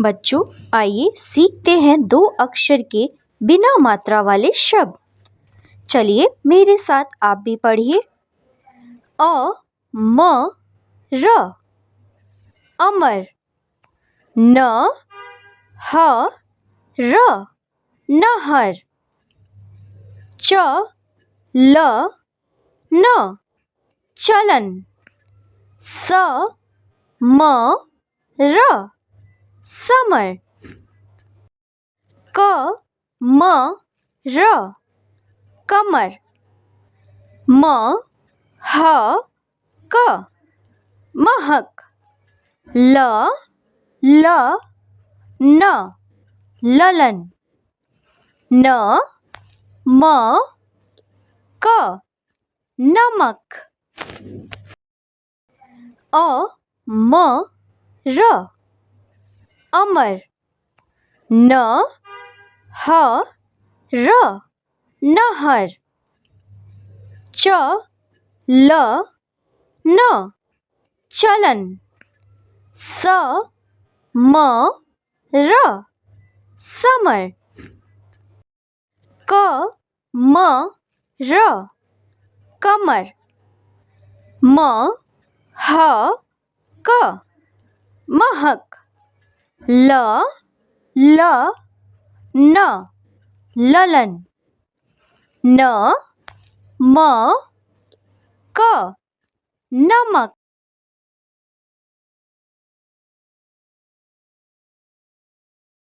बच्चों, आइए सीखते हैं दो अक्षर के बिना मात्रा वाले शब्द। चलिए मेरे साथ आप भी पढ़िए। अ म र अमर। न ह र नहर। च ल न चलन। स म र समर। क म र कमर। म ह क महक। ल ल न ललन। न म क नमक। अ म र अमर। न ह र नहर। च ल न चलन। स म र समर। क म र कमर। म ह क महक। ल ल न ललन। न म क नमक।